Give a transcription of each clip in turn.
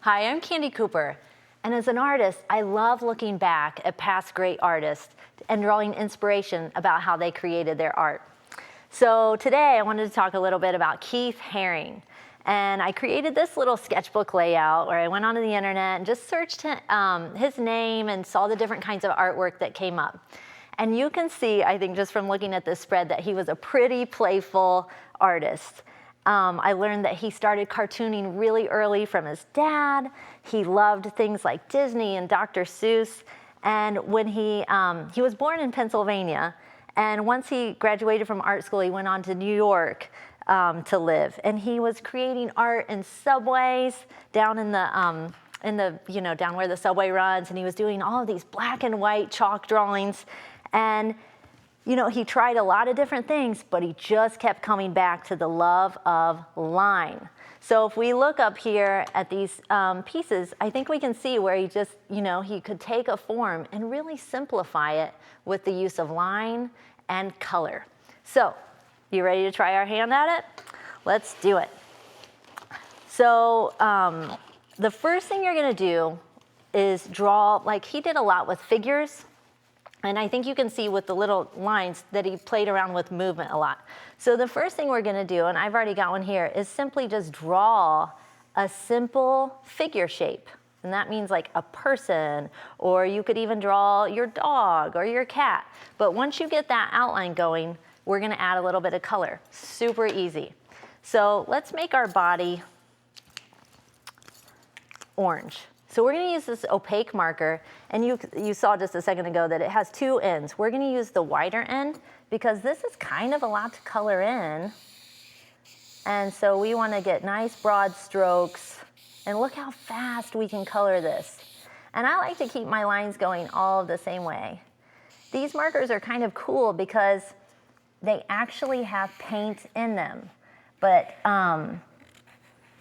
Hi, I'm Candie Cooper, and as an artist, I love looking back at past great artists and drawing inspiration about how they created their art. So today I wanted to talk a little bit about Keith Haring. And I created this little sketchbook layout where I went onto the internet and just searched his name and saw the different kinds of artwork that came up. And you can see, I think just from looking at this spread, that he was a pretty playful artist. I learned that he started cartooning really early from his dad. He loved things like Disney and Dr. Seuss. And when he was born in Pennsylvania, and once he graduated from art school, he went on to New York to live. And he was creating art in subways down in the down where the subway runs. And he was doing all of these black and white chalk drawings. And he tried a lot of different things, but he just kept coming back to the love of line. So if we look up here at these pieces, I think we can see where he just, he could take a form and really simplify it with the use of line and color. So, you ready to try our hand at it? Let's do it. So, the first thing you're gonna do is draw, like he did a lot with figures. And I think you can see with the little lines that he played around with movement a lot. So the first thing we're gonna do, and I've already got one here, is simply just draw a simple figure shape. And that means like a person, or you could even draw your dog or your cat. But once you get that outline going, we're gonna add a little bit of color. Super easy. So let's make our body orange. So we're gonna use this opaque marker, and you saw just a second ago that it has two ends. We're gonna use the wider end because this is kind of a lot to color in. And so we wanna get nice broad strokes, and look how fast we can color this. And I like to keep my lines going all the same way. These markers are kind of cool because they actually have paint in them, but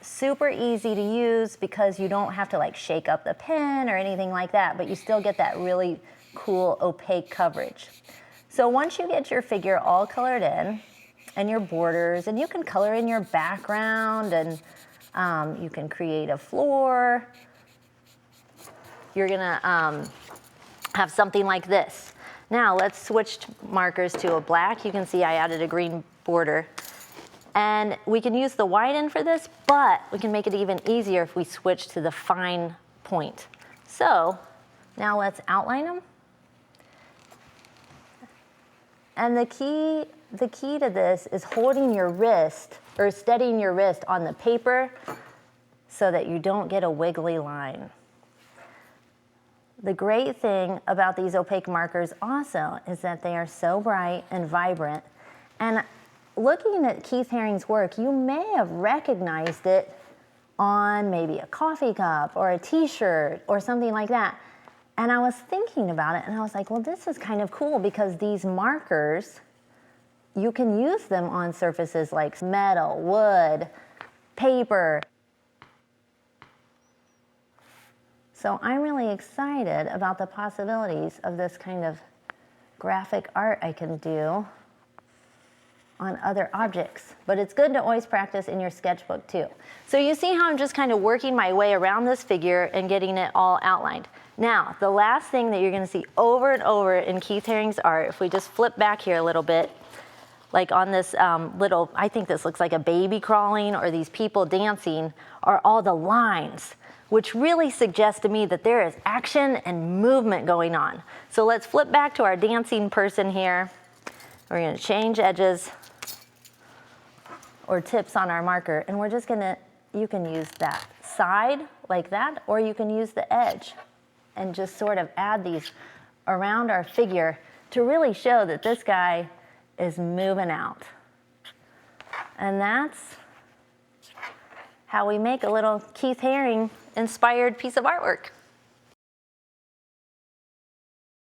super easy to use because you don't have to like shake up the pen or anything like that, but you still get that really cool opaque coverage. So once you get your figure all colored in and your borders, and you can color in your background, and you can create a floor, you're gonna have something like this. Now let's switch markers to a black. You can see I added a green border. And we can use the wide end for this, but we can make it even easier if we switch to the fine point. So now let's outline them. And the key to this is holding your wrist, or steadying your wrist on the paper so that you don't get a wiggly line. The great thing about these opaque markers also is that they are so bright and vibrant. And looking at Keith Haring's work, you may have recognized it on maybe a coffee cup or a t-shirt or something like that. And I was thinking about it, and I was like, well, this is kind of cool because these markers, you can use them on surfaces like metal, wood, paper. So I'm really excited about the possibilities of this kind of graphic art I can do on other objects. But it's good to always practice in your sketchbook too. So you see how I'm just kind of working my way around this figure and getting it all outlined. Now, the last thing that you're gonna see over and over in Keith Haring's art, if we just flip back here a little bit, like on this little, I think this looks like a baby crawling or these people dancing, are all the lines, which really suggests to me that there is action and movement going on. So let's flip back to our dancing person here. We're gonna change edges or tips on our marker, and we're just gonna, you can use that side like that, or you can use the edge and just sort of add these around our figure to really show that this guy is moving out. And that's how we make a little Keith Haring inspired piece of artwork.